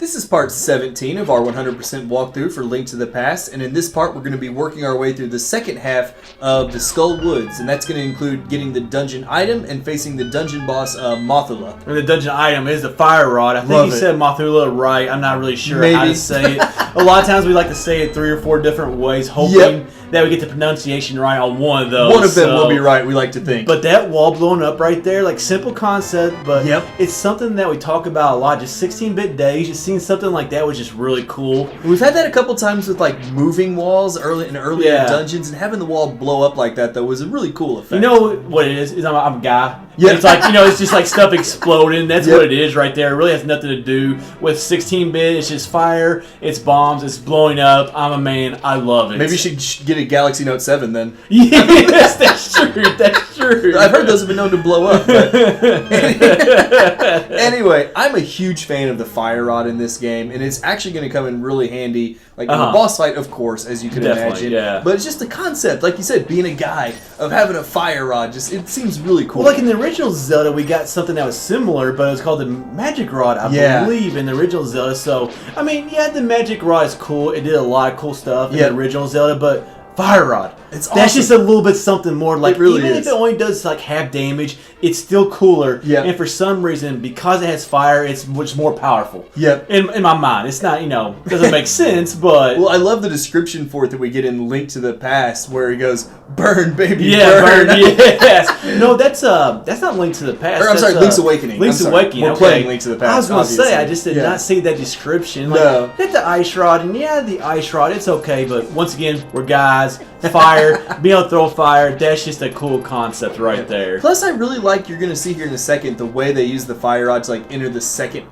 This is part 17 of our 100% walkthrough for Link to the Past, and in this part we're going to be working our way through the second half of the Skull Woods, and that's going to include getting the dungeon item and facing the dungeon boss Mothula. And the dungeon item is the fire rod. I think you said Mothula right. I'm not really sure how to say it. A lot of times we like to say it 3 or 4 different ways, hoping that we get the pronunciation right on one of those. One of them will be right, we like to think. But that wall blowing up right there, like simple concept, but it's something that we talk about a lot. Just 16-bit days, just seeing something like that was just really cool. We've had that a couple times with like moving walls earlier dungeons, and having the wall blow up like that though was a really cool effect. You know what it is I'm a guy. Yeah. It's like, it's just like stuff exploding. That's what it is right there. It really has nothing to do with 16-bit. It's just fire, it's bombs, it's blowing up. I'm a man. I love it. Maybe you should get a Galaxy Note 7 then. Yes, that's true. That's true. I've heard those have been known to blow up. But anyway, I'm a huge fan of the fire rod in this game, and it's actually going to come in really handy, like in the boss fight, of course, as you can imagine. Yeah. But it's just the concept, like you said, being a guy, of having a fire rod, it seems really cool. Well, like in the original Zelda, we got something that was similar, but it was called the Magic Rod, I believe, in the original Zelda. So, I mean, the Magic Rod is cool. It did a lot of cool stuff in the original Zelda, but Fire Rod. It's awesome. That's just a little bit something more. Like, even if it only does like half damage, it's still cooler. Yeah. And for some reason, because it has fire, it's much more powerful. Yep. In my mind, it's not doesn't make sense, but well, I love the description for it that we get in Link to the Past, where he goes, "Burn, baby, burn." Yes. No, that's not Link to the Past. Or I'm sorry, Link's Awakening. Link's Awakening. We're playing Link to the Past. I was going to say, I just did not see that description. Like, get the ice rod, and the ice rod, it's okay, but once again, we're guys. Fire, being able to throw fire, that's just a cool concept right there. Plus, I really like, you're going to see here in a second, the way they use the fire rod to like enter the second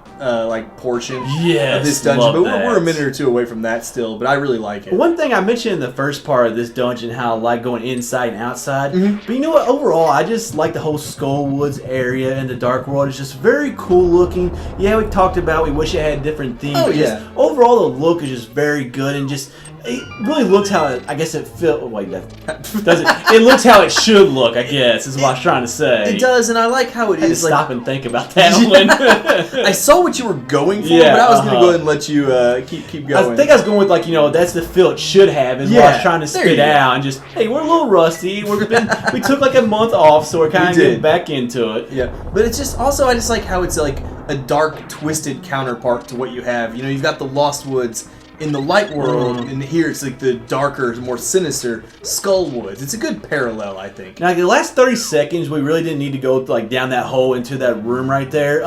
portion of this dungeon. But we're a minute or two away from that still, but I really like it. One thing I mentioned in the first part of this dungeon, how I like going inside and outside. But you know what? Overall, I just like the whole Skull Woods area and the Dark World. It's just very cool looking. Yeah, we talked about we wish it had different themes. Oh, yeah. Overall, the look is just very good and just... It really looks how it it looks how it should look, I guess, is what I was trying to say. It does, and I like how it is. Stop and think about that one. I saw what you were going for, but I was going to go ahead and let you keep going. I think I was going with, that's the feel it should have, and what I was trying to spit out, and just, hey, we're a little rusty. We took like a month off, so we're kind of getting back into it. Yeah, but it's just, also, I just like how it's like a dark, twisted counterpart to what you have. You've got the Lost Woods in the light world, and here it's like the darker, more sinister Skull Woods. It's a good parallel, I think. Now, the last 30 seconds, we really didn't need to go down that hole into that room right there.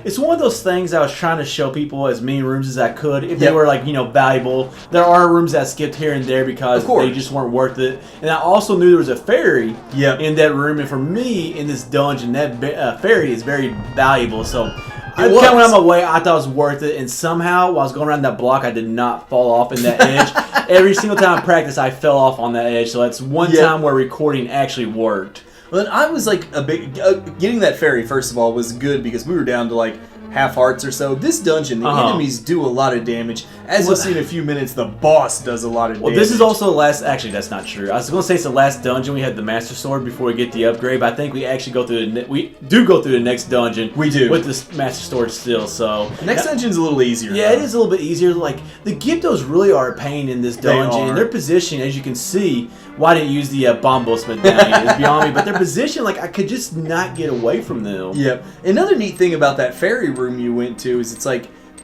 It's one of those things I was trying to show people as many rooms as I could. If they were valuable, there are rooms that skipped here and there because they just weren't worth it. And I also knew there was a fairy in that room, and for me in this dungeon, that fairy is very valuable. So. I went on my way. I thought it was worth it, and somehow while I was going around that block, I did not fall off in that edge. Every single time I practiced, I fell off on that edge. So that's one time where recording actually worked. Well, then I was like getting that fairy. First of all, was good because we were down to half hearts or so. This dungeon, the enemies do a lot of damage. As you'll see in a few minutes, the boss does a lot of damage. Well, this is also the last... Actually, that's not true. I was going to say it's the last dungeon. We had the Master Sword before we get the upgrade, but I think we actually go through we do go through the next dungeon. We do. With the Master Sword still, so... The next dungeon's a little easier. Yeah, it is a little bit easier. The Gyptos really are a pain in this dungeon. And their position, as you can see... Why didn't use the Bombo Smith down here? It's beyond me. But their position, I could just not get away from them. Yep. Another neat thing about that fairy room you went to is it's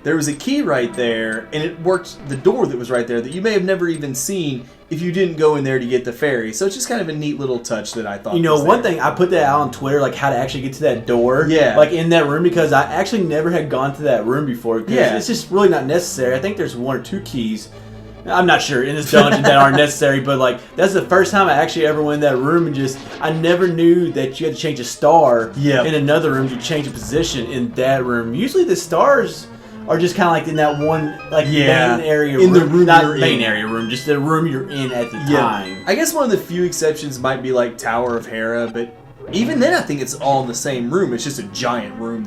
there was a key right there, and it worked the door that was right there that you may have never even seen if you didn't go in there to get the fairy. So it's just kind of a neat little touch that I thought was one thing, I put that out on Twitter, how to actually get to that door. Yeah. In that room, because I actually never had gone to that room before. Yeah. It's just really not necessary. I think there's 1 or 2 keys. I'm not sure in this dungeon that aren't necessary, but that's the first time I actually ever went in that room, and I never knew that you had to change a star in another room to change a position in that room. Usually the stars are just kind of in that one main area in room. The room not main area room, just the room you're in at the time. I guess one of the few exceptions might be Tower of Hera, but even then, I think it's all in the same room. It's just a giant room.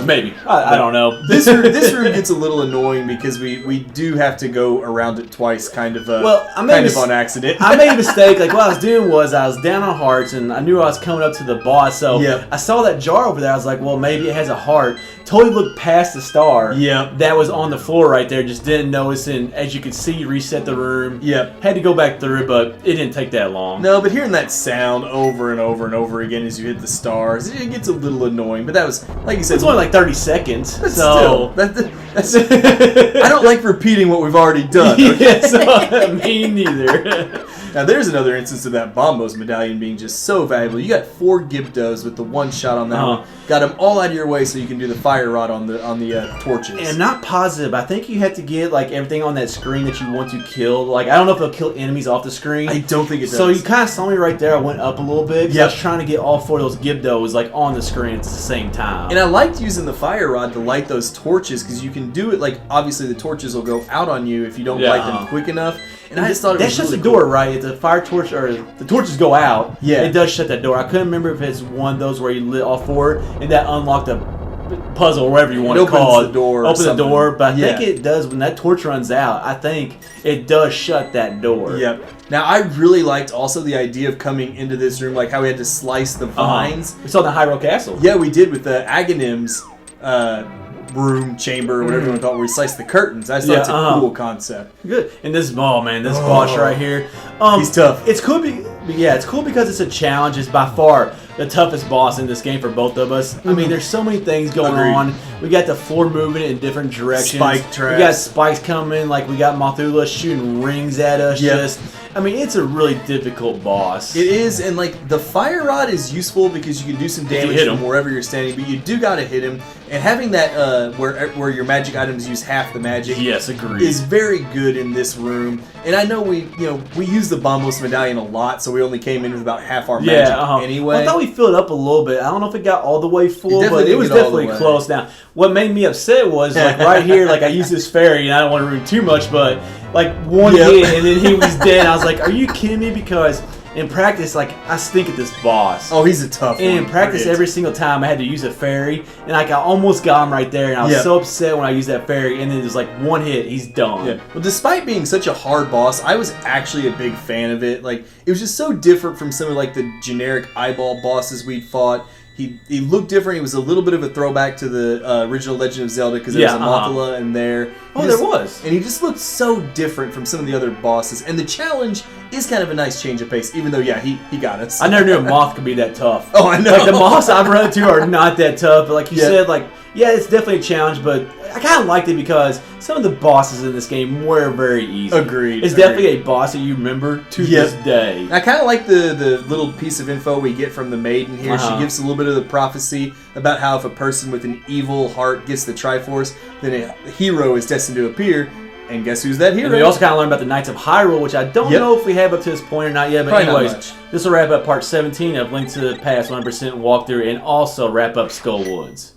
Maybe. I don't know. This room gets a little annoying because we do have to go around it twice, kind of on accident. I made a mistake. Like, what I was doing was I was down on hearts, and I knew I was coming up to the boss. So I saw that jar over there. I was like, well, maybe it has a heart. Totally looked past the star. That was on the floor right there. Just didn't notice, and as you can see, reset the room. Had to go back through, but it didn't take that long. No, but hearing that sound over and over and over again as you hit the stars, it gets a little annoying. But that was, like you said, it's only like 30 seconds. But still, that's I don't like repeating what we've already done. Okay? Me neither. Now there's another instance of that Bombos medallion being just so valuable. You got 4 Gibdos with the one shot on that one. Got them all out of your way so you can do the fire rod on the torches. And I'm not positive. I think you have to get like everything on that screen that you want to kill. Like, I don't know if it'll kill enemies off the screen. I don't think it does. So you kind of saw me right there. I went up a little bit. I was trying to get all 4 of those Gibdos like on the screen at the same time. And I liked using the fire rod to light those torches because you can do it like, obviously the torches will go out on you if you don't light them quick enough. And I just thought it was shuts really the door, right? If the fire torch or the torches go out, Yeah. it does shut that door. I couldn't remember if it's one of those where you lit all 4 and that unlocked the puzzle or whatever you want to call it. Opens the door. But I think it does when that torch runs out. I think it does shut that door. Yep. Now I really liked also the idea of coming into this room, like how we had to slice the vines. We saw the Hyrule Castle. Yeah, we did with the Aghanim's room, chamber, whatever you want to call it, where we slice the curtains. I just thought it's a cool concept. Good. And this boss right here. He's tough. It's cool. It's cool because it's a challenge. It's by far the toughest boss in this game for both of us. I mean, there's so many things going on. We got the floor moving in different directions. Spike traps. We got spikes coming. Like, we got Mothula shooting rings at us. I mean, it's a really difficult boss. It is, and like the fire rod is useful because you can do some damage from wherever you're standing, but you do gotta hit him. And having that where your magic items use half the magic, is very good in this room. And I know we use the Bombos medallion a lot, so we only came in with about half our magic anyway. Well, I thought we filled up a little bit. I don't know if it got all the way full, but it was definitely close. Now, what made me upset was like right here, like I used this fairy, and I don't want to ruin too much, but like one hit and then he was dead. I was like, are you kidding me? Because in practice, like, I stink at this boss. Oh, he's a tough one. And in practice, every single time I had to use a fairy, and like I almost got him right there, and I was so upset when I used that fairy, and then just like one hit, he's done. Well, despite being such a hard boss, I was actually a big fan of it. Like, it was just so different from some of like the generic eyeball bosses we'd fought. He looked different. He was a little bit of a throwback to the original Legend of Zelda because there was a Mothula in there. There was. And he just looked so different from some of the other bosses. And the challenge is kind of a nice change of pace, even though, he got us. I never knew a moth could be that tough. Oh, I know. Like, the moths I've run into are not that tough. But like you said, like, it's definitely a challenge, but I kind of liked it because some of the bosses in this game were very easy. Agreed. It's definitely a boss that you remember to this day. I kind of like the little piece of info we get from the maiden here. She gives a little bit of the prophecy about how if a person with an evil heart gets the Triforce, then a hero is destined to appear. And guess who's that hero? And we also kind of learned about the Knights of Hyrule, which I don't know if we have up to this point or not yet. But probably anyways, this will wrap up part 17 of Link to the Past 100% walkthrough and also wrap up Skull Woods.